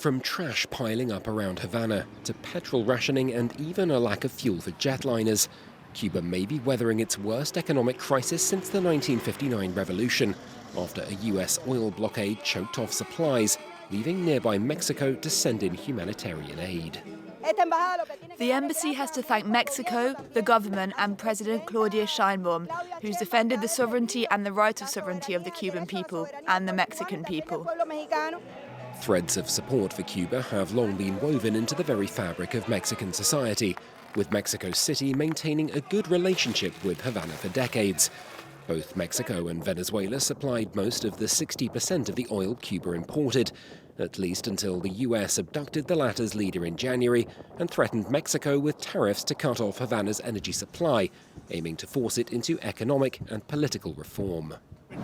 From trash piling up around Havana to petrol rationing and even a lack of fuel for jetliners, Cuba may be weathering its worst economic crisis since the 1959 revolution, after a US oil blockade choked off supplies, leaving nearby Mexico to send in humanitarian aid. The embassy has to thank Mexico, the government and President Claudia Sheinbaum, who's defended the sovereignty and the right of sovereignty of the Cuban people and the Mexican people. Threads of support for Cuba have long been woven into the very fabric of Mexican society, with Mexico City maintaining a good relationship with Havana for decades. Both Mexico and Venezuela supplied most of the 60% of the oil Cuba imported, at least until the US abducted the latter's leader in January and threatened Mexico with tariffs to cut off Havana's energy supply, aiming to force it into economic and political reform.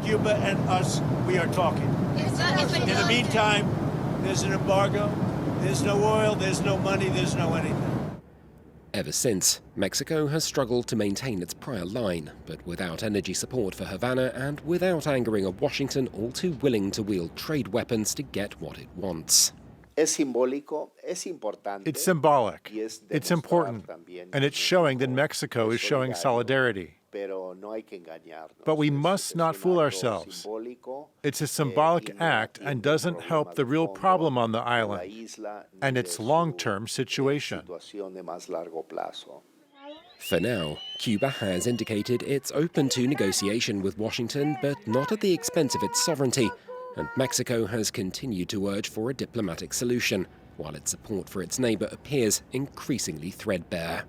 Cuba and us, we are talking. In the meantime, there's an embargo, there's no oil, there's no money, there's no anything. Ever since, Mexico has struggled to maintain its prior line, but without energy support for Havana and without angering a Washington all too willing to wield trade weapons to get what it wants. It's symbolic, it's important, and it's showing that Mexico is showing solidarity. But we must not fool ourselves. It's a symbolic act and doesn't help the real problem on the island and its long-term situation. For now, Cuba has indicated it's open to negotiation with Washington, but not at the expense of its sovereignty, and Mexico has continued to urge for a diplomatic solution, while its support for its neighbor appears increasingly threadbare.